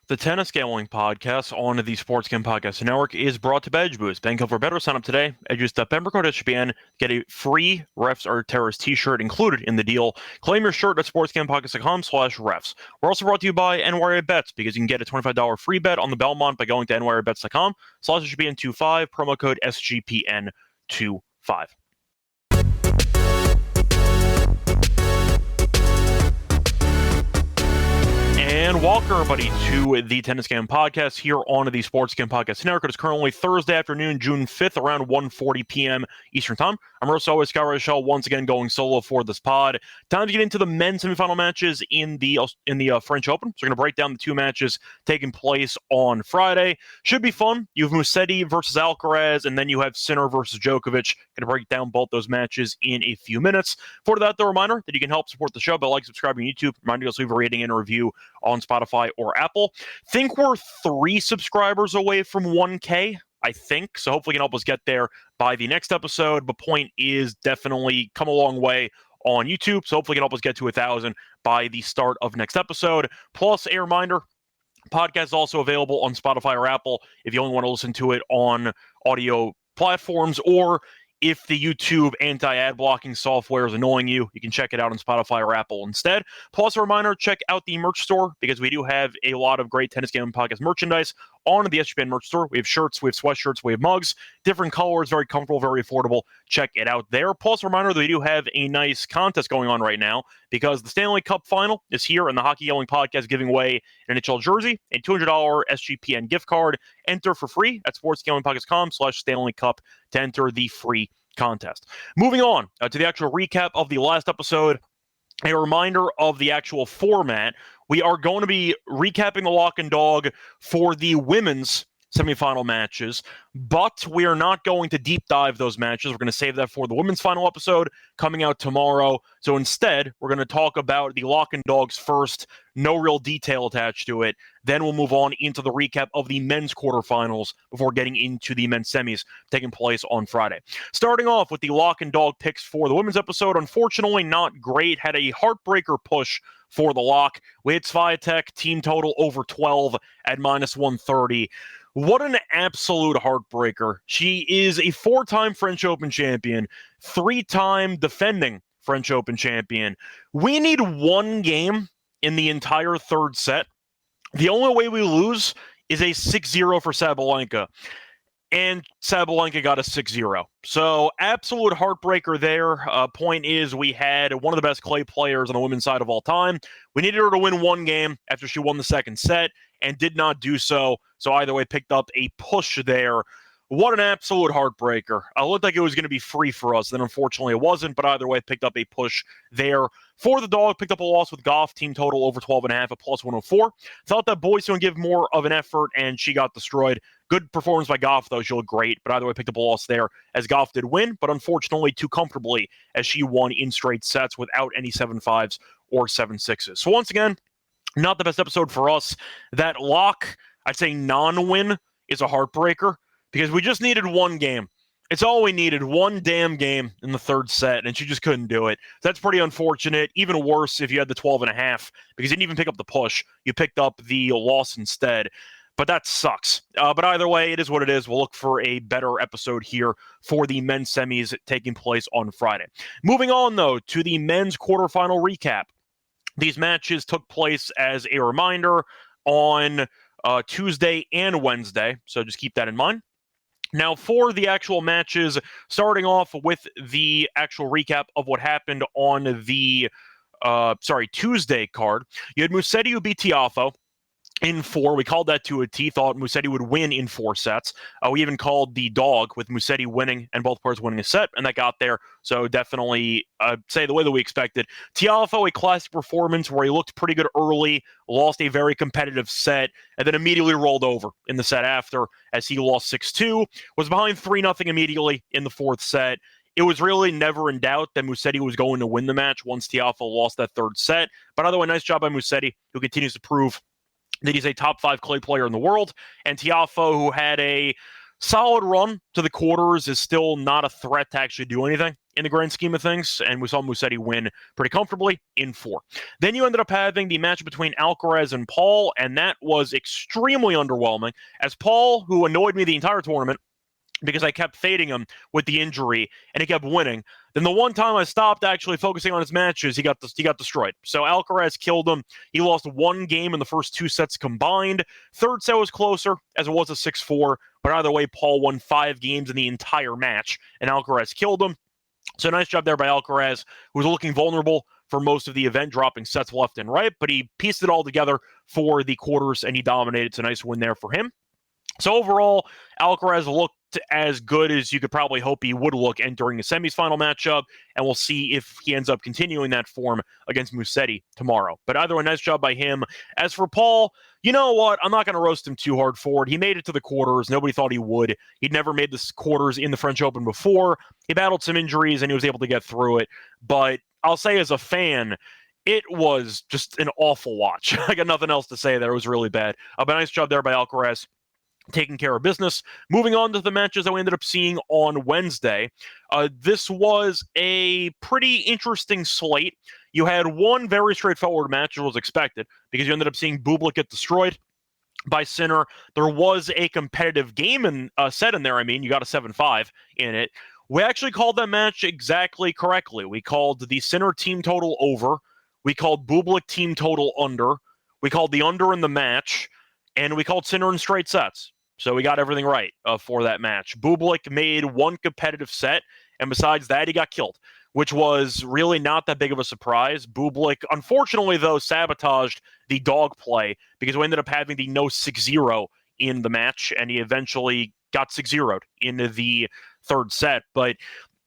The Tennis Gambling Podcast on the Sports Gambling Podcast Network is brought to you by Edge Boost. Bank for better. Sign up today. Edge.member code SGPN. Get a free Refs Are Terrorists t-shirt included in the deal. Claim your shirt at sportsgamblingpodcast.com/refs. We're also brought to you by NYA Bets because you can get a $25 free bet on the Belmont by going to nyrabets.com/SGPN25, promo code SGPN25. And welcome, everybody, to the Tennis Game Podcast here on the Sports Game Podcast Network. It's currently Thursday afternoon, June 5th, around 1:40 p.m. Eastern Time. I'm always Scott Reichel, once again going solo for this pod. Time to get into the men's semifinal matches in the French Open. So we're going to break down the two matches taking place on Friday. Should be fun. You have Musetti versus Alcaraz, and then you have Sinner versus Djokovic. Going to break down both those matches in a few minutes. For that, the reminder that you can help support the show by subscribing to YouTube. Reminding us to leave a rating and a review on Spotify or Apple. Think we're 3 subscribers away from 1K, I think. So hopefully you can help us get there by the next episode. But point is definitely come a long way on YouTube. So hopefully you can help us get to 1,000 by the start of next episode. Plus, a reminder, podcast is also available on Spotify or Apple if you only want to listen to it on audio platforms, or if the YouTube anti-ad blocking software is annoying you, you can check it out on Spotify or Apple instead. Plus, a reminder, check out the merch store because we do have a lot of great Tennis Gambling Podcast merchandise on the SGPN merch store. We have shirts, we have sweatshirts, we have mugs, different colors, very comfortable, very affordable. Check it out there. Plus, a reminder that we do have a nice contest going on right now because the Stanley Cup final is here, and the Hockey Gambling Podcast is giving away an NHL jersey, a $200 SGPN gift card. Enter for free at sportsgamblingpodcast.com/Stanley Cup to enter the free contest. Moving on to the actual recap of the last episode, a reminder of the actual format. We are going to be recapping the lock and dog for the women's semifinal matches, but we are not going to deep dive those matches. We're going to save that for the women's final episode coming out tomorrow. So instead, we're going to talk about the lock and dogs first, no real detail attached to it. Then we'll move on into the recap of the men's quarterfinals before getting into the men's semis taking place on Friday. Starting off with the lock and dog picks for the women's episode, unfortunately not great. Had a heartbreaker push for the lock. We had Swiatek team total over 12 at -130. What an absolute heartbreaker. She is a 4-time French Open champion, 3-time defending French Open champion. We need one game in the entire third set. The only way we lose is a 6-0 for Sabalenka. And Sabalenka got a 6-0. So absolute heartbreaker there. Point is, we had one of the best clay players on the women's side of all time. We needed her to win one game after she won the second set and did not do so. So either way, picked up a push there. What an absolute heartbreaker. It looked like it was going to be free for us. Then unfortunately it wasn't. But either way, picked up a push there. For the dog, picked up a loss with Goff, team total over 12.5 at +104. Thought that Boyce would give more of an effort, and she got destroyed. Good performance by Goff, though. She looked great, but either way, picked up a loss there as Goff did win, but unfortunately too comfortably as she won in straight sets without any 7-5s or 7-6s. So once again, not the best episode for us. That lock, I'd say non-win, is a heartbreaker because we just needed one game. It's all we needed, one damn game in the third set, and she just couldn't do it. That's pretty unfortunate. Even worse if you had the 12.5, because you didn't even pick up the push. You picked up the loss instead. But that sucks. But either way, it is what it is. We'll look for a better episode here for the men's semis taking place on Friday. Moving on, though, to the men's quarterfinal recap. These matches took place, as a reminder, on Tuesday and Wednesday, so just keep that in mind. Now, for the actual matches, starting off with the actual recap of what happened on the Tuesday card, you had Musetti who beat Tiafoe in 4. We called that to a T. Thought Musetti would win in 4 sets. We even called the dog with Musetti winning and both players winning a set, and that got there. So definitely say the way that we expected. Tiafoe, a classic performance where he looked pretty good early, lost a very competitive set, and then immediately rolled over in the set after as he lost 6-2, was behind 3-0 immediately in the 4th set. It was really never in doubt that Musetti was going to win the match once Tiafoe lost that 3rd set. But either way, nice job by Musetti, who continues to prove that he's a top 5 clay player in the world. And Tiafoe, who had a solid run to the quarters, is still not a threat to actually do anything in the grand scheme of things, and we saw Musetti win pretty comfortably in 4. Then you ended up having the match between Alcaraz and Paul, and that was extremely underwhelming, as Paul, who annoyed me the entire tournament, because I kept fading him with the injury, and he kept winning. Then the one time I stopped actually focusing on his matches, he got destroyed. So Alcaraz killed him. He lost 1 game in the first 2 sets combined. Third set was closer, as it was a 6-4. But either way, Paul won 5 games in the entire match, and Alcaraz killed him. So nice job there by Alcaraz, who was looking vulnerable for most of the event, dropping sets left and right. But he pieced it all together for the quarters, and he dominated. It's a nice win there for him. So overall, Alcaraz looked as good as you could probably hope he would look entering a semifinal matchup, and we'll see if he ends up continuing that form against Musetti tomorrow. But either way, nice job by him. As for Paul, you know what? I'm not going to roast him too hard for it. He made it to the quarters. Nobody thought he would. He'd never made the quarters in the French Open before. He battled some injuries, and he was able to get through it. But I'll say as a fan, it was just an awful watch. I got nothing else to say there. It was really bad. But nice job there by Alcaraz, taking care of business. Moving on to the matches that we ended up seeing on Wednesday. This was a pretty interesting slate. You had one very straightforward match, as was expected, because you ended up seeing Bublik get destroyed by Sinner. There was a competitive game and set in there. I mean, you got a 7-5 in it. We actually called that match exactly correctly. We called the Sinner team total over. We called Bublik team total under. We called the under in the match. And we called Sinner in straight sets. So we got everything right for that match. Bublik made one competitive set, and besides that, he got killed, which was really not that big of a surprise. Bublik, unfortunately, though, sabotaged the dog play because we ended up having the no 6-0 in the match, and he eventually got 6-0'd in the third set. But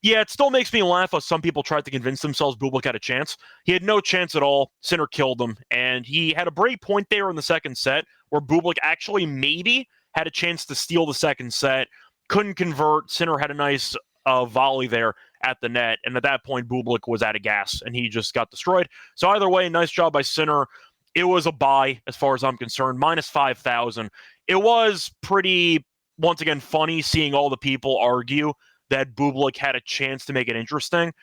yeah, it still makes me laugh how some people tried to convince themselves Bublik had a chance. He had no chance at all. Sinner killed him, and he had a break point there in the second set where Bublik actually maybe had a chance to steal the second set, couldn't convert. Sinner had a nice volley there at the net, and at that point, Bublik was out of gas, and he just got destroyed. So either way, nice job by Sinner. It was a buy, as far as I'm concerned, minus 5,000. It was pretty, once again, funny seeing all the people argue that Bublik had a chance to make it interesting.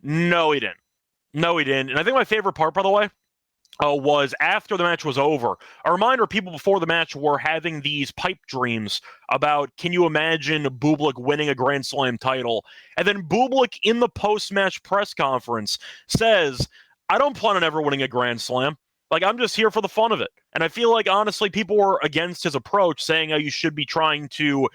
No, he didn't. No, he didn't. And I think my favorite part, by the way, was after the match was over. A reminder, people before the match were having these pipe dreams about, can you imagine Bublik winning a Grand Slam title? And then Bublik in the post-match press conference says, I don't plan on ever winning a Grand Slam. Like, I'm just here for the fun of it. And I feel like, honestly, people were against his approach, saying how you should be trying to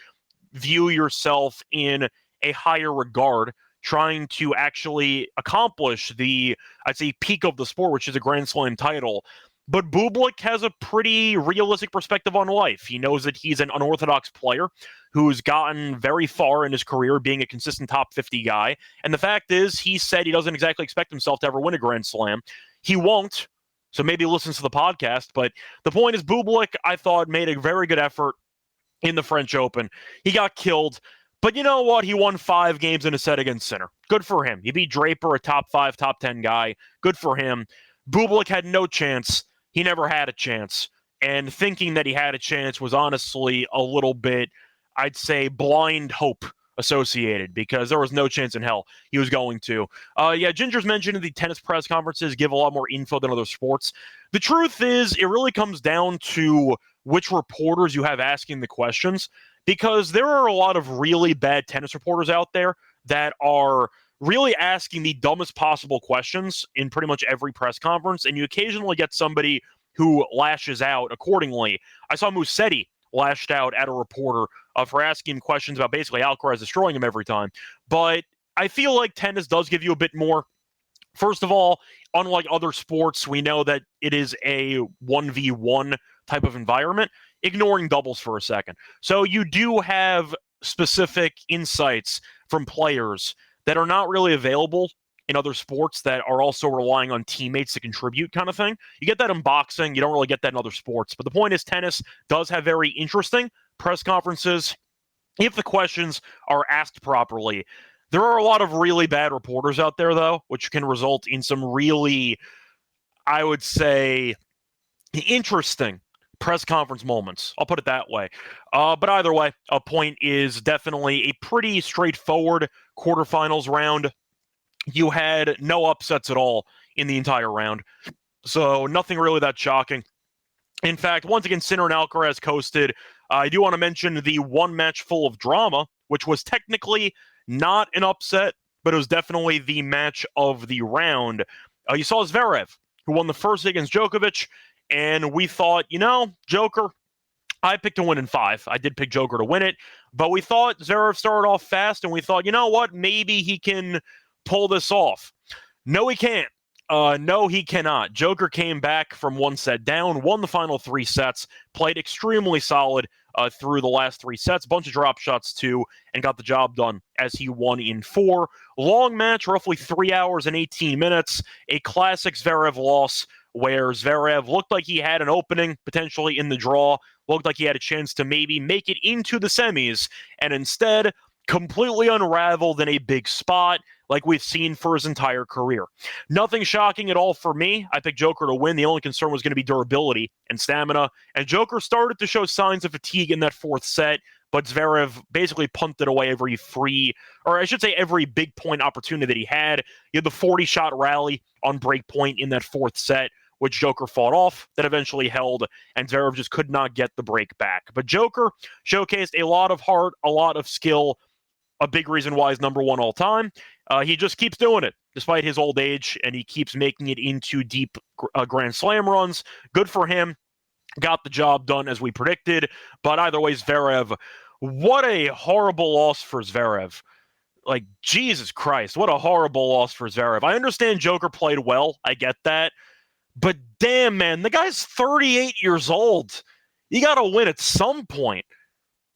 view yourself in a higher regard, trying to actually accomplish the, I'd say, peak of the sport, which is a Grand Slam title. But Bublik has a pretty realistic perspective on life. He knows that he's an unorthodox player who's gotten very far in his career being a consistent top 50 guy. And the fact is, he said he doesn't exactly expect himself to ever win a Grand Slam. He won't, so maybe he listens to the podcast. But the point is, Bublik, I thought, made a very good effort in the French Open. He got killed. But you know what? He won 5 games in a set against Sinner. Good for him. He beat Draper, a top 5, top 10 guy. Good for him. Bublik had no chance. He never had a chance. And thinking that he had a chance was honestly a little bit, I'd say, blind hope associated, because there was no chance in hell he was going to. Ginger's mentioned in the tennis press conferences give a lot more info than other sports. The truth is, it really comes down to which reporters you have asking the questions, because there are a lot of really bad tennis reporters out there that are really asking the dumbest possible questions in pretty much every press conference, and you occasionally get somebody who lashes out accordingly. I saw Musetti lashed out at a reporter for asking him questions about basically Alcaraz destroying him every time. But I feel like tennis does give you a bit more. First of all, unlike other sports, we know that it is a 1v1 type of environment, ignoring doubles for a second. So you do have specific insights from players that are not really available in other sports that are also relying on teammates to contribute, kind of thing. You get that in boxing. You don't really get that in other sports. But the point is, tennis does have very interesting press conferences if the questions are asked properly. There are a lot of really bad reporters out there, though, which can result in some really, I would say, interesting press conference moments. I'll put it that way. But either way, a point is definitely a pretty straightforward quarterfinals round. you had no upsets at all in the entire round. So nothing really that shocking. In fact, once again, Sinner and Alcaraz coasted. I do want to mention the one match full of drama, which was technically not an upset, but it was definitely the match of the round. You saw Zverev, who won the first against Djokovic, and we thought, Joker, I picked to win in 5. I did pick Joker to win it, but we thought Zverev started off fast, and we thought, you know what, maybe he can pull this off. No, he can't. No, he cannot. Joker came back from 1 set down, won the final 3 sets, played extremely solid through the last 3 sets, bunch of drop shots too, and got the job done as he won in 4. Long match, roughly 3 hours and 18 minutes, a classic Zverev loss where Zverev looked like he had an opening potentially in the draw, looked like he had a chance to maybe make it into the semis, and instead completely unraveled in a big spot like we've seen for his entire career. Nothing shocking at all for me. I picked Joker to win. The only concern was going to be durability and stamina, and Joker started to show signs of fatigue in that 4th set, but Zverev basically punted away every every big point opportunity that he had. He had the 40-shot rally on break point in that 4th set, which Joker fought off, that eventually held, and Zverev just could not get the break back. But Joker showcased a lot of heart, a lot of skill, a big reason why he's number 1 all time. He just keeps doing it despite his old age, and he keeps making it into deep Grand Slam runs. Good for him. Got the job done as we predicted. But either way, Zverev, what a horrible loss for Zverev. Like, Jesus Christ, what a horrible loss for Zverev. I understand Joker played well. I get that. But damn, man, the guy's 38 years old. You got to win at some point.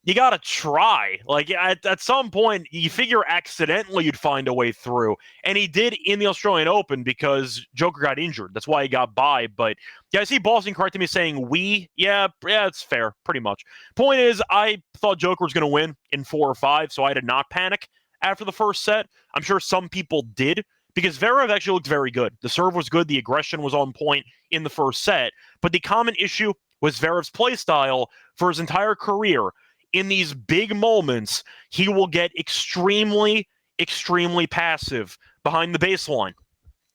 You got to try. Like, at some point, you figure accidentally you'd find a way through. And he did in the Australian Open because Joker got injured. That's why he got by. But, yeah, I see Boston correcting me saying we. Yeah, it's fair, pretty much. Point is, I thought Joker was going to win in 4 or 5, so I did not panic after the first set. I'm sure some people did because Zverev actually looked very good. The serve was good. The aggression was on point in the first set. But the common issue was Zverev's play style for his entire career. In these big moments, he will get extremely, extremely passive behind the baseline.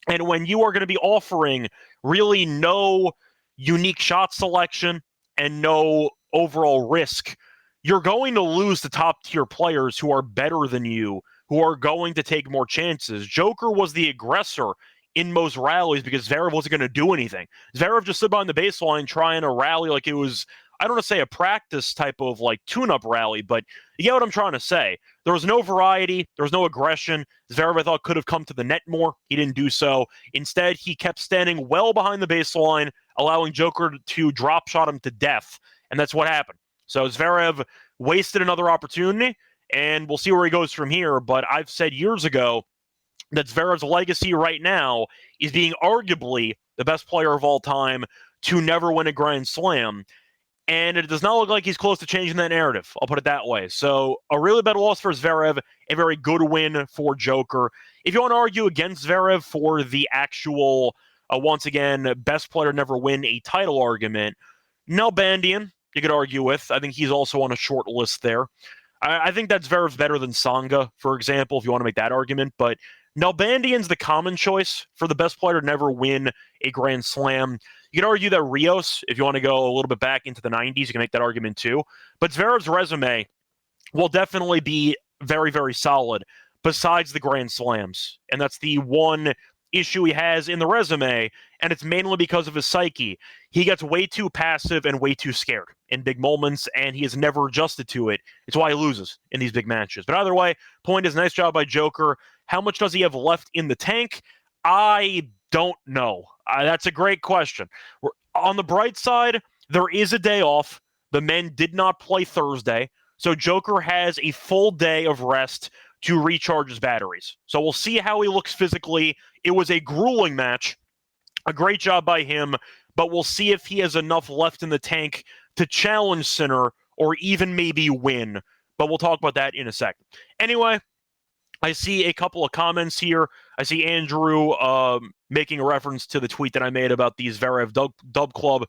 And when you are going to be offering really no unique shot selection and no overall risk, you're going to lose the top-tier players who are better than you, who are going to take more chances. Joker was the aggressor in most rallies because Zverev wasn't going to do anything. Zverev just stood behind the baseline trying to rally like it was, I don't want to say a practice type of like tune-up rally, but you get what I'm trying to say. There was no variety. There was no aggression. Zverev, I thought, could have come to the net more. He didn't do so. Instead, he kept standing well behind the baseline, allowing Joker to drop shot him to death, and that's what happened. So Zverev wasted another opportunity, and we'll see where he goes from here, but I've said years ago that Zverev's legacy right now is being arguably the best player of all time to never win a Grand Slam. And it does not look like he's close to changing that narrative. I'll put it that way. So a really bad loss for Zverev, a very good win for Joker. If you want to argue against Zverev for the actual, once again, best player to never win a title argument, Nalbandian, you could argue with. I think he's also on a short list there. I think that Zverev's better than Tsonga, for example, if you want to make that argument. But Nalbandian's the common choice for the best player to never win a Grand Slam. You can argue that Rios, if you want to go a little bit back into the 90s, you can make that argument too. But Zverev's resume will definitely be very, very solid besides the Grand Slams. And that's the one issue he has in the resume, and it's mainly because of his psyche. He gets way too passive and way too scared in big moments, and he has never adjusted to it. It's why he loses in these big matches. But either way, point is, nice job by Joker. How much does he have left in the tank? I don't know. That's a great question. On the bright side, there is a day off. The men did not play Thursday, so Joker has a full day of rest to recharge his batteries. So we'll see how he looks physically. It was a grueling match. A great job by him, but we'll see if he has enough left in the tank to challenge Sinner or even maybe win. But we'll talk about that in a second. Anyway, I see a couple of comments here. I see Andrew making a reference to the tweet that I made about these Zverev Dub Club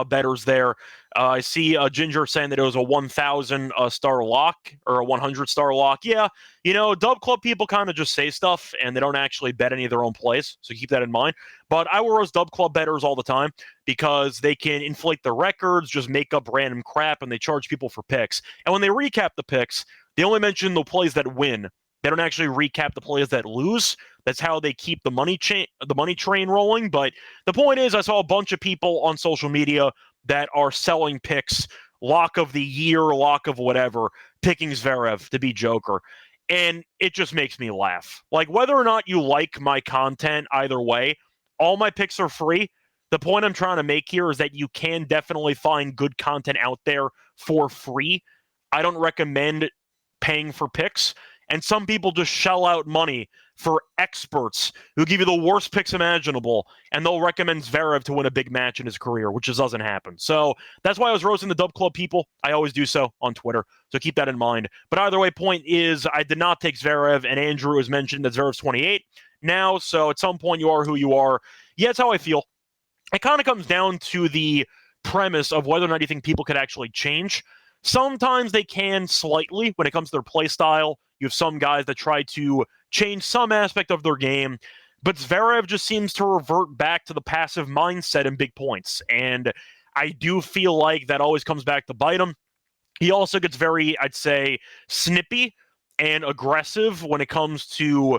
bettors there. I see Ginger saying that it was a 1,000 star lock or a 100 star lock. Yeah, Dub Club people kind of just say stuff and they don't actually bet any of their own plays. So keep that in mind. But I will roast Dub Club bettors all the time because they can inflate the records, just make up random crap, and they charge people for picks. And when they recap the picks, they only mention the plays that win. They don't actually recap the plays that lose. That's how they keep the money train rolling. But the point is, I saw a bunch of people on social media that are selling picks, lock of the year, lock of whatever, picking Zverev to be Joker. And it just makes me laugh. Like, whether or not you like my content, either way, all my picks are free. The point I'm trying to make here is that you can definitely find good content out there for free. I don't recommend paying for picks. And some people just shell out money for experts who give you the worst picks imaginable, and they'll recommend Zverev to win a big match in his career, which just doesn't happen. So that's why I was roasting the Dub Club people. I always do so on Twitter, so keep that in mind. But either way, point is, I did not take Zverev, and Andrew has mentioned that Zverev's 28 now, so at some point you are who you are. Yeah, that's how I feel. It kind of comes down to the premise of whether or not you think people could actually change. Sometimes they can slightly when it comes to their play style. You have some guys that try to change some aspect of their game, but Zverev just seems to revert back to the passive mindset in big points. And I do feel like that always comes back to bite him. He also gets very, I'd say, snippy and aggressive when it comes to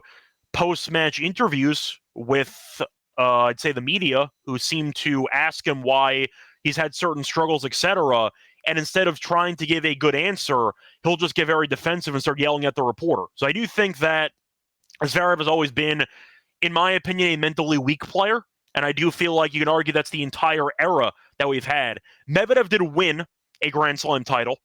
post-match interviews with, I'd say, the media, who seem to ask him why he's had certain struggles, etc. And instead of trying to give a good answer, he'll just get very defensive and start yelling at the reporter. So I do think that Zverev has always been, in my opinion, a mentally weak player. And I do feel like you can argue that's the entire era that we've had. Medvedev did win a Grand Slam title.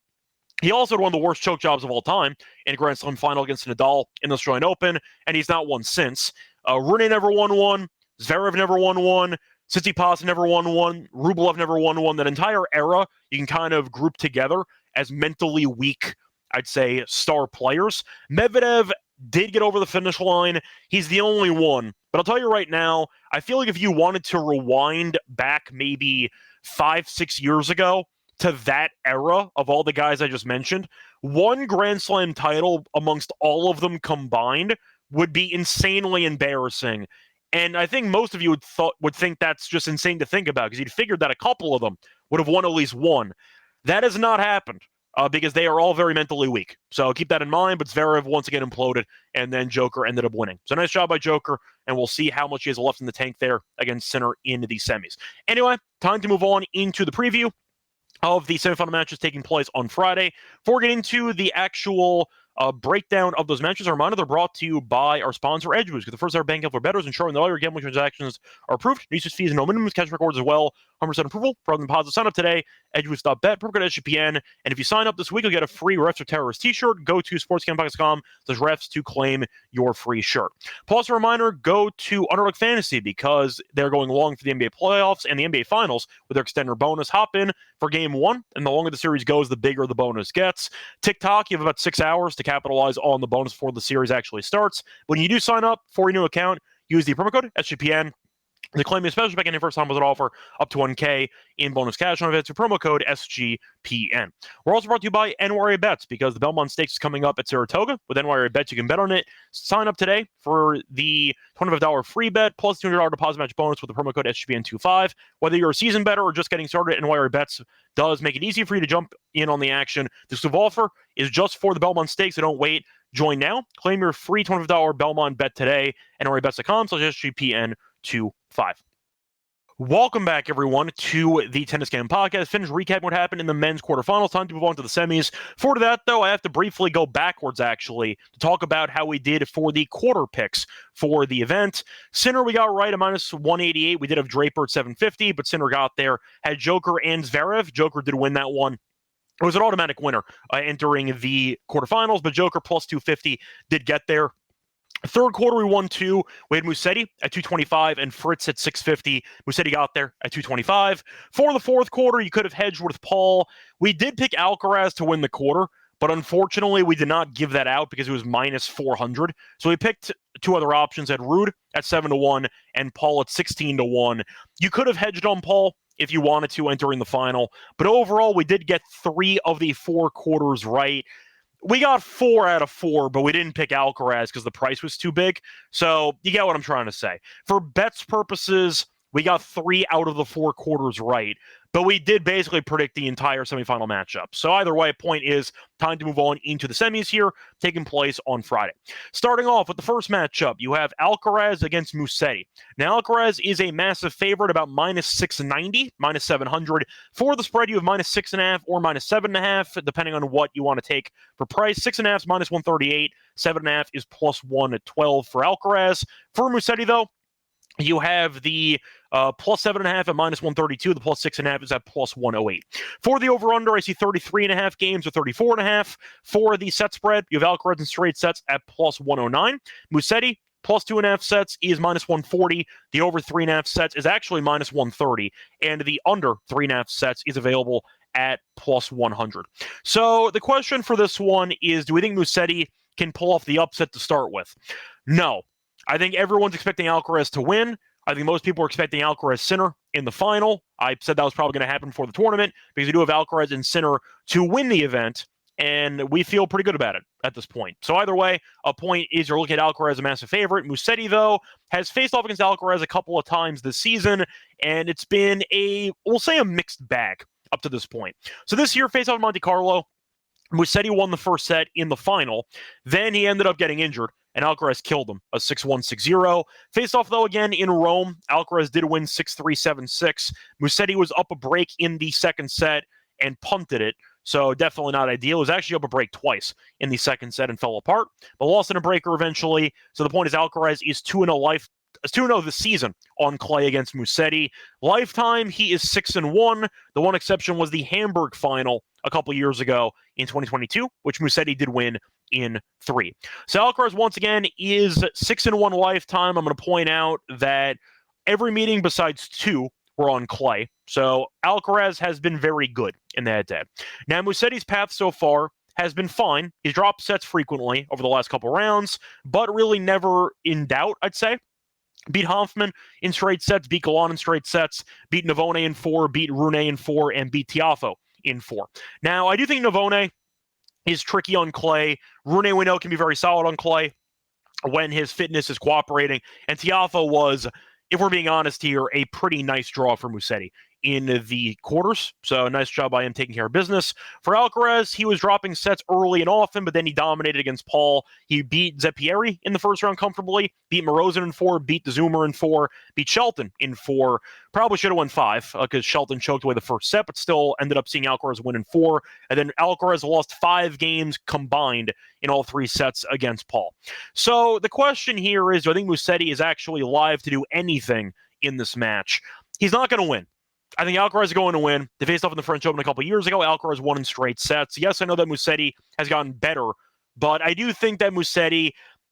He also had one of the worst choke jobs of all time in a Grand Slam final against Nadal in the Australian Open, and he's not won since. Rune never won one. Zverev never won one. Tsitsipas never won one. Rublev never won one. That entire era you can kind of group together as mentally weak, I'd say, star players. Medvedev did get over the finish line. He's the only one. But I'll tell you right now, I feel like if you wanted to rewind back maybe 5-6 years ago to that era of all the guys I just mentioned, one Grand Slam title amongst all of them combined would be insanely embarrassing. And I think most of you would think that's just insane to think about because you'd figured that a couple of them would have won at least one. That has not happened because they are all very mentally weak. So keep that in mind. But Zverev once again imploded, and then Joker ended up winning. So nice job by Joker, and we'll see how much he has left in the tank there against Sinner in the semis. Anyway, time to move on into the preview of the semifinal matches taking place on Friday. Before we get into the actual breakdown of those matches, a reminder they're brought to you by our sponsor, Edge Boost. Get the first ever bank for bettors, ensuring that all your gambling transactions are approved. No usage fees and no minimums. Cash records as well. 100% approval. For other deposits, sign up today. EdgeBoost.bet. Promo code SGPN. And if you sign up this week, you'll get a free Refs or Terrorists t-shirt. Go to sportscam.com/refs to claim your free shirt. Plus, a reminder, go to Underdog Fantasy because they're going long for the NBA playoffs and the NBA Finals with their extender bonus. Hop in for game one, and the longer the series goes, the bigger the bonus gets. TikTok, you have about 6 hours to capitalize on the bonus before the series actually starts. When you do sign up for your new account, use the promo code SGPN to claim a special back in your first time with an offer up to $1K in bonus cash on events with promo code SGPN. We're also brought to you by NYRA Bets because the Belmont Stakes is coming up at Saratoga. With NYRA Bets, you can bet on it. Sign up today for the $25 free bet plus $200 deposit match bonus with the promo code SGPN25. Whether you're a seasoned bettor or just getting started, NYRA Bets does make it easy for you to jump in on the action. This offer is just for the Belmont Stakes, so don't wait. Join now. Claim your free $25 Belmont bet today at NYRABets.com/SGPN25. Welcome back, everyone, to the Tennis Game Podcast. Finish recapping what happened in the men's quarterfinals. Time to move on to the semis. For that, though, I have to briefly go backwards, actually, to talk about how we did for the quarter picks for the event. Sinner, we got right at -188. We did have Draper at 750, but Sinner got there. Had Joker and Zverev. Joker did win that one. It was an automatic winner entering the quarterfinals, but Joker plus 250 did get there. Third quarter, we won two. We had Musetti at 225 and Fritz at 650. Musetti got there at 225. For the fourth quarter, you could have hedged with Paul. We did pick Alcaraz to win the quarter, but unfortunately, we did not give that out because it was minus 400. So we picked two other options at Ruud at 7-1 and Paul at 16-1. You could have hedged on Paul if you wanted to entering the final, but overall, we did get 3 of the 4 quarters right. We got 4 out of 4, but we didn't pick Alcaraz because the price was too big. So you get what I'm trying to say. For bets purposes, we got 3 out of the 4 quarters right, but we did basically predict the entire semifinal matchup. So either way, point is time to move on into the semis here, taking place on Friday. Starting off with the first matchup, you have Alcaraz against Musetti. Now, Alcaraz is a massive favorite, about minus 690, minus 700. For the spread, you have minus 6.5 or minus 7.5, depending on what you want to take for price. 6.5 is minus 138, 7.5 is plus 112 for Alcaraz. For Musetti, though, you have the plus 7.5 at minus 132. The plus 6.5 is at plus 108. For the over-under, I see 33.5 games or 34.5. For the set spread, you have Alcaraz in straight sets at plus 109. Musetti, plus 2.5 sets is minus 140. The over 3.5 sets is actually minus 130. And the under 3.5 sets is available at plus 100. So the question for this one is, do we think Musetti can pull off the upset to start with? No. I think everyone's expecting Alcaraz to win. I think most people are expecting Alcaraz Sinner in the final. I said that was probably going to happen before the tournament because we do have Alcaraz and Sinner to win the event, and we feel pretty good about it at this point. So either way, a point is you're looking at Alcaraz as a massive favorite. Musetti, though, has faced off against Alcaraz a couple of times this season, and it's been we'll say a mixed bag up to this point. So this year, face off in Monte Carlo, Musetti won the first set in the final. Then he ended up getting injured, and Alcaraz killed him, a 6-1, 6-0. Faced off, though, again in Rome. Alcaraz did win 6-3, 7-6. Musetti was up a break in the second set and punted it, so definitely not ideal. It was actually up a break twice in the second set and fell apart, but lost in a breaker eventually. So the point is Alcaraz is 2-0 this season on clay against Musetti. Lifetime, he is 6-1. The one exception was the Hamburg final a couple years ago in 2022, which Musetti did win in 3. So Alcaraz, once again, is 6-1 lifetime. I'm going to point out that every meeting besides 2 were on clay. So Alcaraz has been very good in the head-to-head. Now, Musetti's path so far has been fine. He's dropped sets frequently over the last couple rounds, but really never in doubt, I'd say. Beat Hoffman in straight sets, beat Galan in straight sets, beat Navone in 4, beat Rune in 4, and beat Tiafoe in 4. Now, I do think Navone is tricky on clay. Rune, we know, can be very solid on clay when his fitness is cooperating. And Tiafoe was, if we're being honest here, a pretty nice draw for Musetti in the quarters. So nice job by him taking care of business. For Alcaraz, he was dropping sets early and often, but then he dominated against Paul. He beat Zeppieri in the first round comfortably, beat Morozin in 4, beat DeZumer in 4, beat Shelton in 4. Probably should have won 5 because Shelton choked away the first set, but still ended up seeing Alcaraz win in 4. And then Alcaraz lost 5 games combined in all 3 sets against Paul. So the question here is, do I think Musetti is actually live to do anything in this match? He's not going to win. I think Alcaraz is going to win. They faced off in the French Open a couple years ago. Alcaraz won in straight sets. Yes, I know that Musetti has gotten better, but I do think that Musetti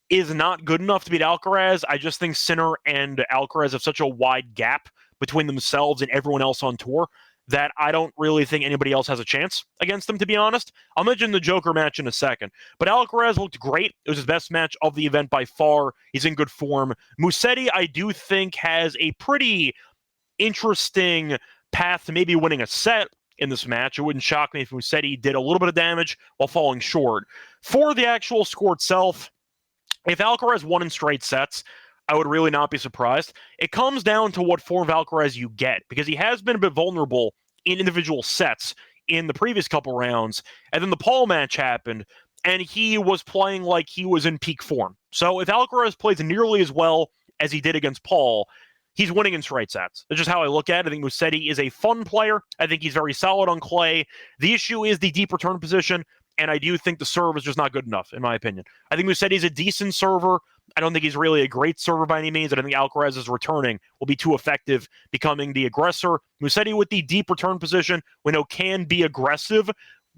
is not good enough to beat Alcaraz. I just think Sinner and Alcaraz have such a wide gap between themselves and everyone else on tour that I don't really think anybody else has a chance against them, to be honest. I'll mention the Joker match in a second. But Alcaraz looked great. It was his best match of the event by far. He's in good form. Musetti, I do think, has a pretty interesting path to maybe winning a set in this match. It wouldn't shock me if Musetti did a little bit of damage while falling short. For the actual score itself, if Alcaraz won in straight sets, I would really not be surprised. It comes down to what form of Alcaraz you get, because he has been a bit vulnerable in individual sets in the previous couple rounds, and then the Paul match happened, and he was playing like he was in peak form. So if Alcaraz plays nearly as well as he did against Paul, he's winning in straight sets. That's just how I look at it. I think Musetti is a fun player. I think he's very solid on clay. The issue is the deep return position, and I do think the serve is just not good enough, in my opinion. I think Musetti is a decent server. I don't think he's really a great server by any means. I don't think Alcaraz's returning will be too effective, becoming the aggressor. Musetti with the deep return position, we know can be aggressive,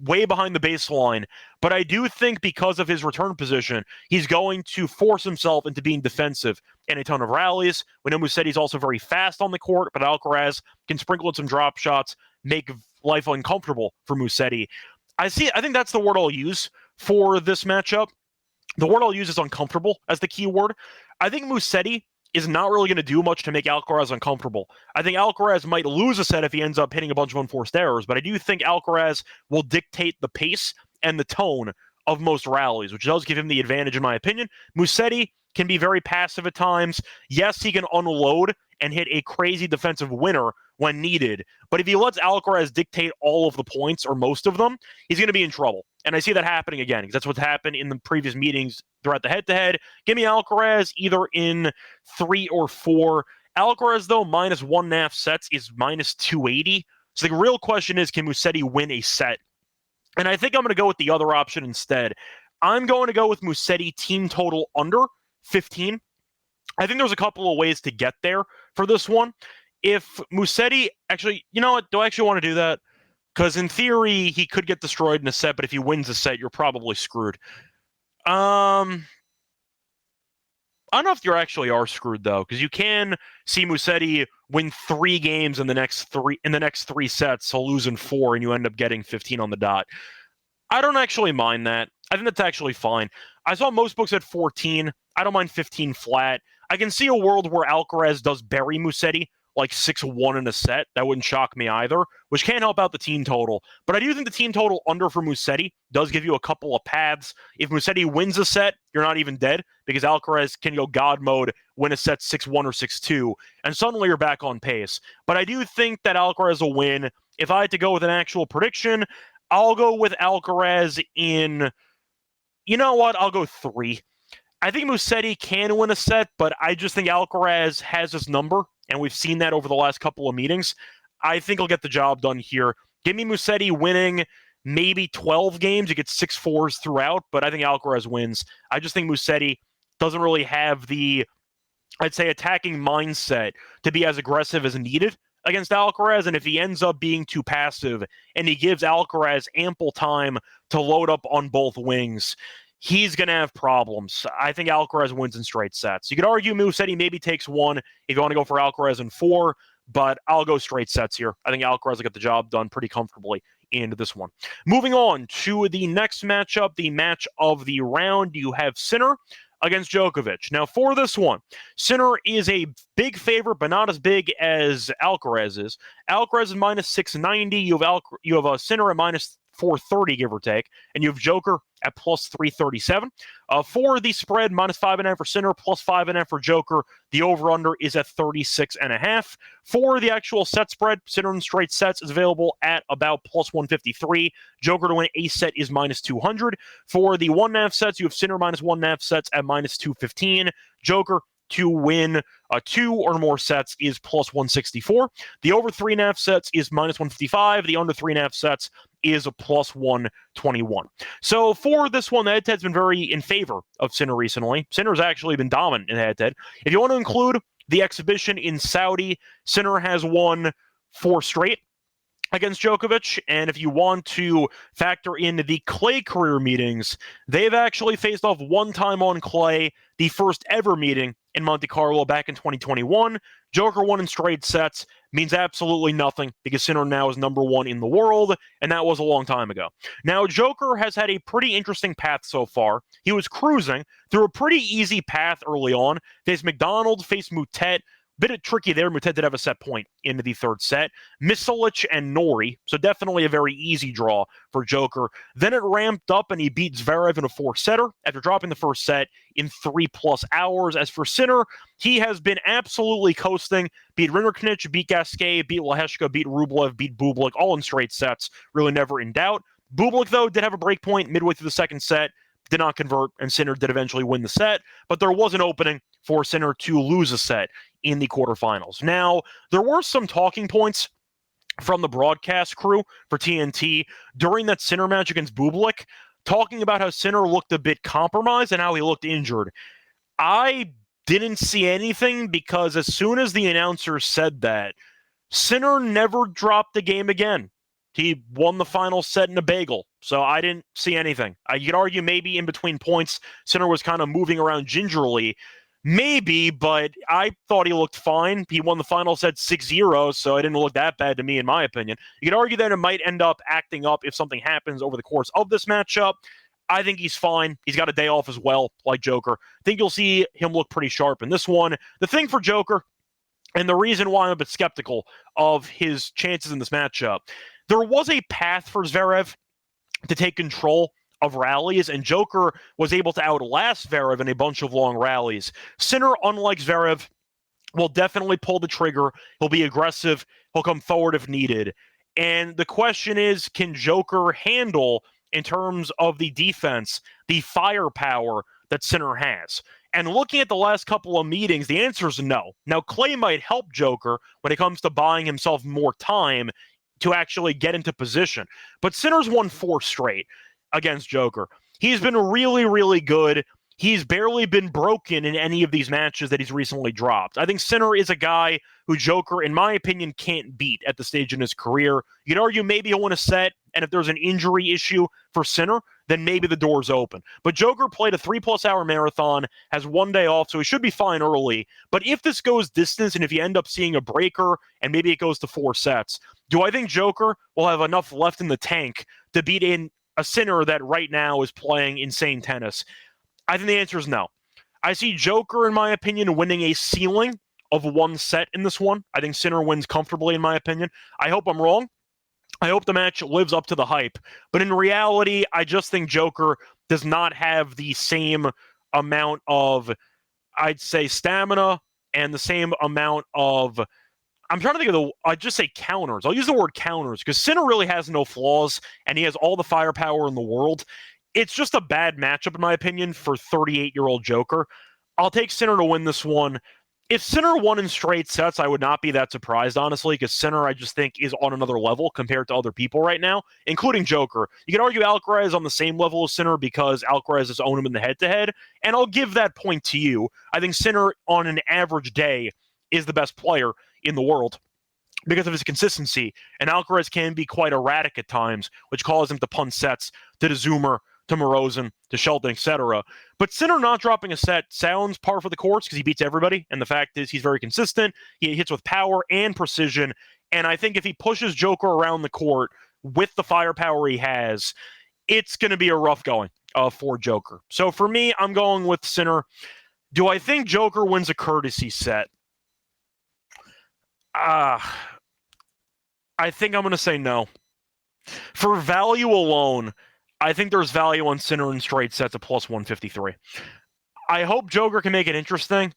way behind the baseline. But I do think because of his return position, he's going to force himself into being defensive in a ton of rallies. We know Musetti's also very fast on the court, but Alcaraz can sprinkle in some drop shots, make life uncomfortable for Musetti. I think that's the word I'll use for this matchup. The word I'll use is uncomfortable as the key word. I think Musetti is not really going to do much to make Alcaraz uncomfortable. I think Alcaraz might lose a set if he ends up hitting a bunch of unforced errors, but I do think Alcaraz will dictate the pace and the tone of most rallies, which does give him the advantage in my opinion. Musetti can be very passive at times. Yes, he can unload and hit a crazy defensive winner when needed, but if he lets Alcaraz dictate all of the points or most of them, he's going to be in trouble. And I see that happening again because that's what's happened in the previous meetings throughout the head-to-head. Give me Alcaraz either in 3 or 4. Alcaraz, though, minus 1.5 sets is minus 280. So the real question is, can Musetti win a set? And I think I'm going to go with the other option instead. I'm going to go with Musetti team total under 15. I think there's a couple of ways to get there for this one. If Musetti actually, you know what? Do I actually want to do that? Because in theory, he could get destroyed in a set, but if he wins a set, you're probably screwed. I don't know if you actually are screwed though, because you can see Musetti win 3 games in the next 3 sets. He'll lose in 4, and you end up getting 15 on the dot. I don't actually mind that. I think that's actually fine. I saw most books at 14. I don't mind 15 flat. I can see a world where Alcaraz does bury Musetti, like 6-1 in a set. That wouldn't shock me either, which can help out the team total. But I do think the team total under for Musetti does give you a couple of paths. If Musetti wins a set, you're not even dead because Alcaraz can go God mode, win a set 6-1 or 6-2, and suddenly you're back on pace. But I do think that Alcaraz will win. If I had to go with an actual prediction, I'll go with Alcaraz in, you know what, I'll go 3. I think Musetti can win a set, but I just think Alcaraz has his number, and we've seen that over the last couple of meetings. I think he'll get the job done here. Give me Musetti winning maybe 12 games. You get 6-4s throughout, but I think Alcaraz wins. I just think Musetti doesn't really have the, I'd say, attacking mindset to be as aggressive as needed against Alcaraz, and if he ends up being too passive and he gives Alcaraz ample time to load up on both wings, he's going to have problems. I think Alcaraz wins in straight sets. You could argue Musetti maybe takes 1 if you want to go for Alcaraz in 4, but I'll go straight sets here. I think Alcaraz will get the job done pretty comfortably into this one. Moving on to the next matchup, the match of the round, you have Sinner against Djokovic. Now, for this one, Sinner is a big favorite, but not as big as Alcaraz is. Alcaraz is minus 690. You have a Sinner at minus 430, give or take, and you have Joker at plus 337. For the spread, minus 5.5 for Sinner, plus 5.5 for Joker. The over-under is at 36.5. For the actual set spread, Sinner in straight sets is available at about plus 153. Joker to win a set is minus 200. For the 1.5 sets, you have Sinner minus 1.5 sets at minus 215. Joker to win 2 or more sets is plus 164. The over 3.5 sets is minus 155. The under 3.5 sets is a plus 121. So for this one, the head-to-head's been very in favor of Sinner recently. Sinner's actually been dominant in the head-to-head. If you want to include the exhibition in Saudi, Sinner has won 4 straight against Djokovic, and if you want to factor in the clay career meetings, they've actually faced off 1 time on clay, the first ever meeting in Monte Carlo back in 2021. Joker won in straight sets, means absolutely nothing because Sinner now is number 1 in the world, and that was a long time ago. Now, Joker has had a pretty interesting path so far. He was cruising through a pretty easy path early on. Faced McDonald, faced Moutet. Bit tricky there. Moutet did have a set point into the third set. Misalic and Nori, so definitely a very easy draw for Joker. Then it ramped up and he beat Zverev in a 4-setter after dropping the first set in 3+ hours. As for Sinner, he has been absolutely coasting. Beat Rinderknech, beat Gasquet, beat Leheshka, beat Rublev, beat Bublik, all in straight sets. Really never in doubt. Bublik, though, did have a break point midway through the second set. Did not convert, and Sinner did eventually win the set, but there was an opening for Sinner to lose a set in the quarterfinals. Now, there were some talking points from the broadcast crew for TNT during that Sinner match against Bublik, talking about how Sinner looked a bit compromised and how he looked injured. I didn't see anything because as soon as the announcer said that, Sinner never dropped the game again. He won the final set in a bagel, so I didn't see anything. You could argue maybe in between points, Sinner was kind of moving around gingerly. Maybe, but I thought he looked fine. He won the final set 6-0, so it didn't look that bad to me, in my opinion. You could argue that it might end up acting up if something happens over the course of this matchup. I think he's fine. He's got a day off as well, like Joker. I think you'll see him look pretty sharp in this one. The thing for Joker, and the reason why I'm a bit skeptical of his chances in this matchup, there was a path for Zverev to take control of rallies, and Joker was able to outlast Zverev in a bunch of long rallies. Sinner, unlike Zverev, will definitely pull the trigger. He'll be aggressive. He'll come forward if needed. And the question is, can Joker handle, in terms of the defense, the firepower that Sinner has? And looking at the last couple of meetings, the answer is no. Now, clay might help Joker when it comes to buying himself more time to actually get into position. But Sinner's won 4 straight against Joker. He's been really, really good. He's barely been broken in any of these matches that he's recently dropped. I think Sinner is a guy who Joker, in my opinion, can't beat at the stage in his career. You could argue maybe he'll win a set, and if there's an injury issue for Sinner, then maybe the door's open. But Joker played a 3+ hour marathon, has 1 day off, so he should be fine early. But if this goes distance, and if you end up seeing a breaker, and maybe it goes to 4 sets, do I think Joker will have enough left in the tank to beat in a Sinner that right now is playing insane tennis? I think the answer is no. I see Joker, in my opinion, winning a ceiling of 1 set in this one. I think Sinner wins comfortably, in my opinion. I hope I'm wrong. I hope the match lives up to the hype. But in reality, I just think Joker does not have the same amount of, I'd say, stamina and the same amount of, I'm trying to think of I'd just say counters. I'll use the word counters because Sinner really has no flaws and he has all the firepower in the world. It's just a bad matchup, in my opinion, for 38-year-old Joker. I'll take Sinner to win this one. If Sinner won in straight sets, I would not be that surprised, honestly, because Sinner, I just think, is on another level compared to other people right now, including Joker. You can argue Alcaraz on the same level as Sinner because Alcaraz has owned him in the head-to-head, and I'll give that point to you. I think Sinner, on an average day, is the best player in the world because of his consistency, and Alcaraz can be quite erratic at times, which causes him to punt sets to the Zoomer, to Morozin, to Shelton, etc. But Sinner not dropping a set sounds par for the course because he beats everybody, and the fact is he's very consistent. He hits with power and precision, and I think if he pushes Joker around the court with the firepower he has, it's going to be a rough going for Joker. So for me, I'm going with Sinner. Do I think Joker wins a courtesy set? I think I'm going to say no. For value alone, I think there's value on Sinner in straight sets at plus 153. I hope Joker can make it interesting.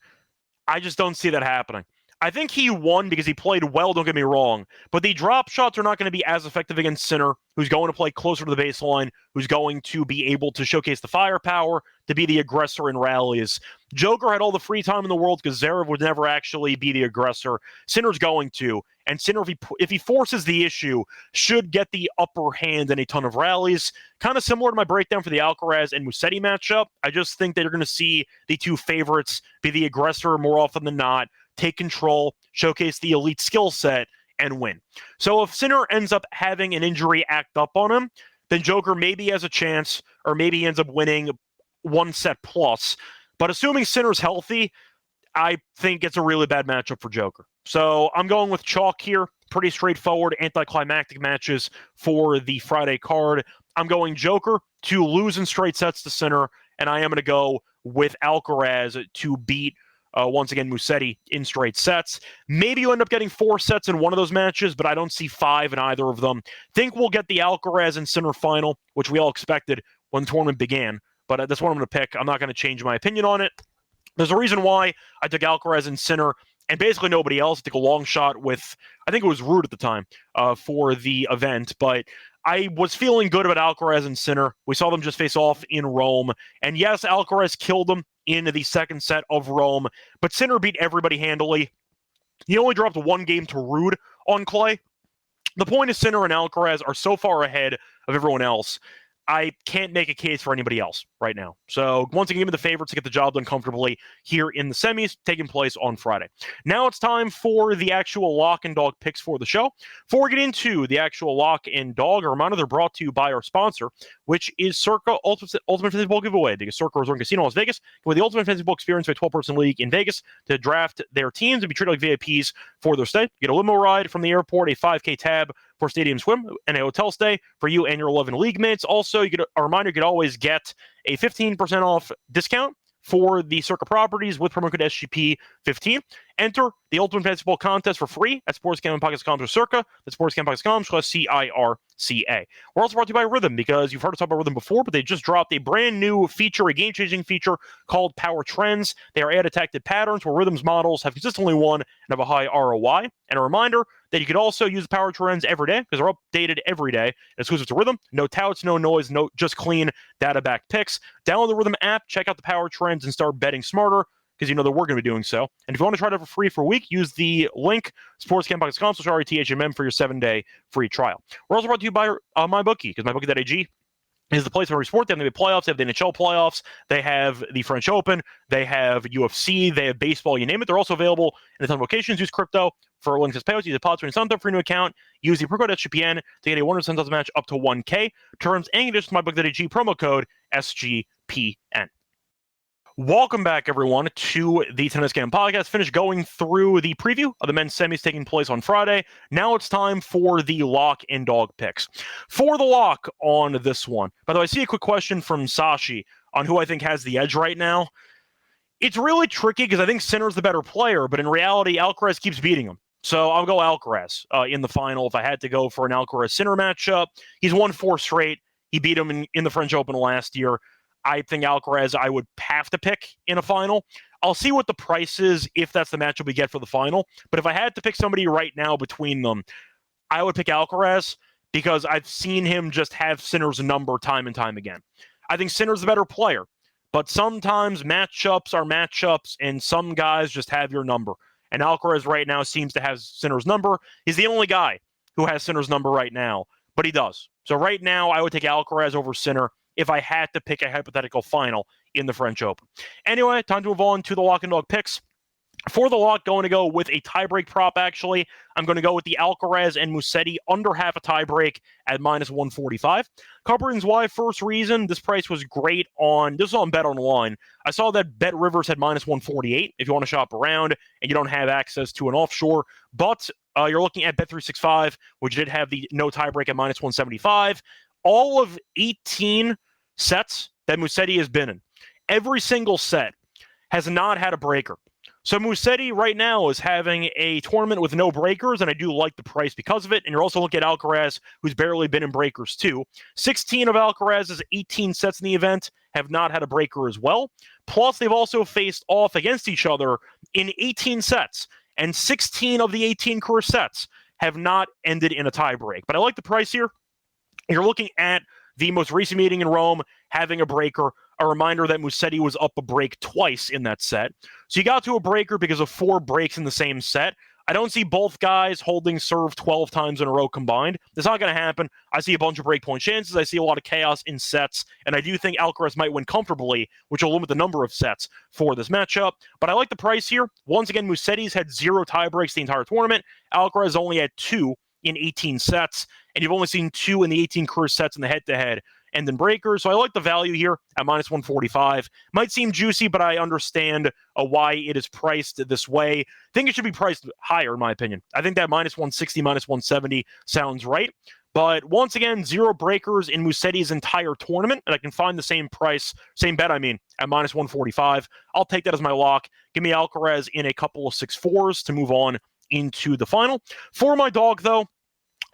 I just don't see that happening. I think he won because he played well, don't get me wrong, but the drop shots are not going to be as effective against Sinner, who's going to play closer to the baseline, who's going to be able to showcase the firepower, to be the aggressor in rallies. Joker had all the free time in the world because Zverev would never actually be the aggressor. Sinner's going to, and Sinner, if he forces the issue, should get the upper hand in a ton of rallies. Kind of similar to my breakdown for the Alcaraz and Musetti matchup. I just think that you're going to see the two favorites be the aggressor more often than not, take control, showcase the elite skill set, and win. So if Sinner ends up having an injury act up on him, then Joker maybe has a chance, or maybe he ends up winning 1 set plus. But assuming Sinner's healthy, I think it's a really bad matchup for Joker. So I'm going with chalk here. Pretty straightforward, anticlimactic matches for the Friday card. I'm going Joker to lose in straight sets to Sinner, and I am going to go with Alcaraz to beat once again, Musetti in straight sets. Maybe you end up getting 4 sets in one of those matches, but I don't see 5 in either of them. Think we'll get the Alcaraz and Sinner final, which we all expected when the tournament began. But that's what I'm going to pick. I'm not going to change my opinion on it. There's a reason why I took Alcaraz and Sinner, and basically nobody else. I took a long shot with, I think it was Ruud at the time for the event, but I was feeling good about Alcaraz and Sinner. We saw them just face off in Rome. And yes, Alcaraz killed him in the second set of Rome, but Sinner beat everybody handily. He only dropped 1 game to Ruud on clay. The point is Sinner and Alcaraz are so far ahead of everyone else. I can't make a case for anybody else right now. So once again, give me the favorites to get the job done comfortably here in the semis, taking place on Friday. Now it's time for the actual lock and dog picks for the show. Before we get into the actual lock and dog, a reminder they're brought to you by our sponsor, which is Circa Ultimate Fantasy Bowl Giveaway, because Circa Resort and Casino Las Vegas, with the Ultimate Fantasy Bowl experience by a 12-person league in Vegas to draft their teams and be treated like VIPs for their stay. You get a limo ride from the airport, a 5K tab for stadium swim, and a hotel stay for you and your 11 league mates. Also, you get a reminder, you could always get a 15% off discount for the Circa properties with promo code SGP15. Enter the Ultimate Fantasy Bowl contest for free at sportsgamblingpockets.com or Circa. That's sportsgamblingpockets.com/CIRCA. We're also brought to you by Rhythm, because you've heard us talk about Rhythm before, but they just dropped a brand new feature, a game-changing feature called Power Trends. They are ad-detected patterns where Rhythm's models have consistently won and have a high ROI. And a reminder that you could also use Power Trends every day, because they're updated every day, exclusive to Rhythm. No touts, no noise, no just clean data-backed picks. Download the Rhythm app, check out the Power Trends, and start betting smarter, because you know that we're going to be doing so. And if you want to try it out for free for a week, use the link sportsgamblingpockets.com/RETHMM for your 7-day free trial. We're also brought to you by MyBookie, because MyBookie.ag is the place for every sport. They have the playoffs, they have the NHL playoffs, they have the French Open, they have UFC, they have baseball, you name it. They're also available in a ton of locations. Use crypto for links as payouts. Use a pod to sign up for a new account. Use the promo code SGPN to get a 100% match up to 1K. Terms and conditions to MyBookie.ag, promo code SGPN. Welcome back, everyone, to the Tennis Game Podcast. Finished going through the preview of the men's semis taking place on Friday. Now it's time for the lock and dog picks. For the lock on this one, by the way, I see a quick question from Sashi on who I think has the edge right now. It's really tricky because I think Sinner's the better player, but in reality, Alcaraz keeps beating him. So I'll go Alcaraz in the final if I had to go for an Alcaraz-Sinner matchup. He's won 4 straight. He beat him in the French Open last year. I think Alcaraz I would have to pick in a final. I'll see what the price is if that's the matchup we get for the final. But if I had to pick somebody right now between them, I would pick Alcaraz, because I've seen him just have Sinner's number time and time again. I think Sinner's the better player, but sometimes matchups are matchups, and some guys just have your number. And Alcaraz right now seems to have Sinner's number. He's the only guy who has Sinner's number right now, but he does. So right now, I would take Alcaraz over Sinner if I had to pick a hypothetical final in the French Open. Anyway, time to move on to the lock and dog picks. For the lock, going to go with a tiebreak prop, actually. I'm going to go with the Alcaraz and Musetti under half a tiebreak at -145. Couple reasons why. First reason, this price was great this is on Bet Online. I saw that Bet Rivers had -148 if you want to shop around and you don't have access to an offshore. But you're looking at Bet365, which did have the no tiebreak at -175. All of 18 sets that Musetti has been in, every single set has not had a breaker. So Musetti right now is having a tournament with no breakers, and I do like the price because of it. And you're also looking at Alcaraz, who's barely been in breakers too. 16 of Alcaraz's 18 sets in the event have not had a breaker as well. Plus, they've also faced off against each other in 18 sets, and 16 of the 18 career sets have not ended in a tiebreak. But I like the price here. You're looking at the most recent meeting in Rome having a breaker. A reminder that Musetti was up a break twice in that set. So you got to a breaker because of 4 breaks in the same set. I don't see both guys holding serve 12 times in a row combined. That's not going to happen. I see a bunch of breakpoint chances. I see a lot of chaos in sets. And I do think Alcaraz might win comfortably, which will limit the number of sets for this matchup. But I like the price here. Once again, Musetti's had 0 tiebreaks the entire tournament. Alcaraz only had 2 in 18 sets. And you've only seen 2 in the 18 career sets in the head-to-head and then breakers. So I like the value here at -145. Might seem juicy, but I understand why it is priced this way. I think it should be priced higher, in my opinion. I think that -160, -170 sounds right. But once again, 0 breakers in Musetti's entire tournament, and I can find the same bet, at -145. I'll take that as my lock. Give me Alcaraz in a couple of 6-4s to move on into the final. For my dog, though,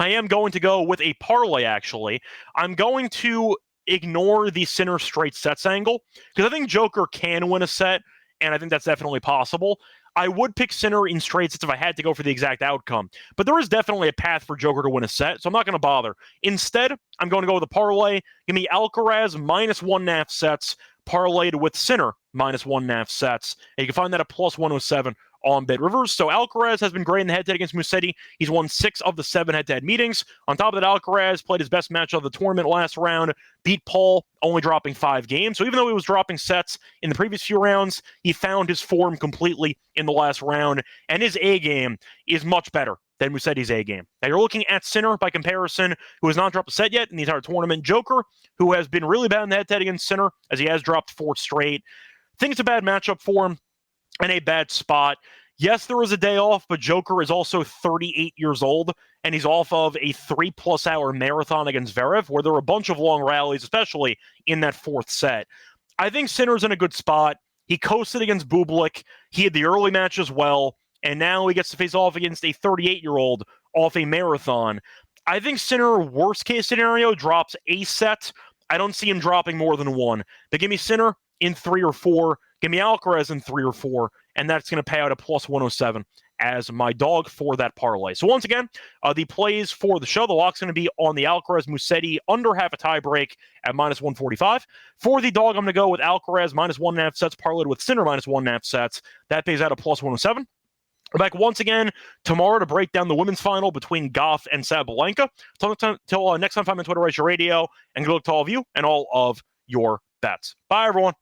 I am going to go with a parlay, actually. I'm going to ignore the Sinner straight sets angle, because I think Joker can win a set, and I think that's definitely possible. I would pick Sinner in straight sets if I had to go for the exact outcome, but there is definitely a path for Joker to win a set, so I'm not going to bother. Instead, I'm going to go with a parlay. Give me Alcaraz -1.5 sets, parlayed with Sinner -1.5 sets. And you can find that at +107 on Bet Rivers. So Alcaraz has been great in the head-to-head against Musetti. He's won 6 of the 7 head-to-head meetings. On top of that, Alcaraz played his best match of the tournament last round, beat Paul, only dropping 5 games. So even though he was dropping sets in the previous few rounds, he found his form completely in the last round, and his A game is much better than Musetti's A game. Now you're looking at Sinner by comparison, who has not dropped a set yet in the entire tournament. Joker, who has been really bad in the head-to-head against Sinner, as he has dropped 4 straight. I think it's a bad matchup for him and a bad spot. Yes, there was a day off, but Joker is also 38 years old, and he's off of a 3+ hour marathon against Zverev, where there were a bunch of long rallies, especially in that 4th set. I think Sinner's in a good spot. He coasted against Bublik. He had the early match as well. And now he gets to face off against a 38-year-old off a marathon. I think Sinner, worst case scenario, drops a set. I don't see him dropping more than 1. But give me Sinner in 3 or 4. Give me Alcaraz in 3 or 4. And that's going to pay out a plus 107 as my dog for that parlay. So once again, the plays for the show, the lock's going to be on the Alcaraz Musetti under half a tie break at minus 145. For the dog, I'm going to go with Alcaraz minus 1.5 sets parlayed with Sinner minus 1.5 sets. That pays out a plus 107. We're back once again tomorrow to break down the women's final between Goff and Sabalenka. Till next time, find me on Twitter, Reichel Radio, and good luck to all of you and all of your bets. Bye, everyone.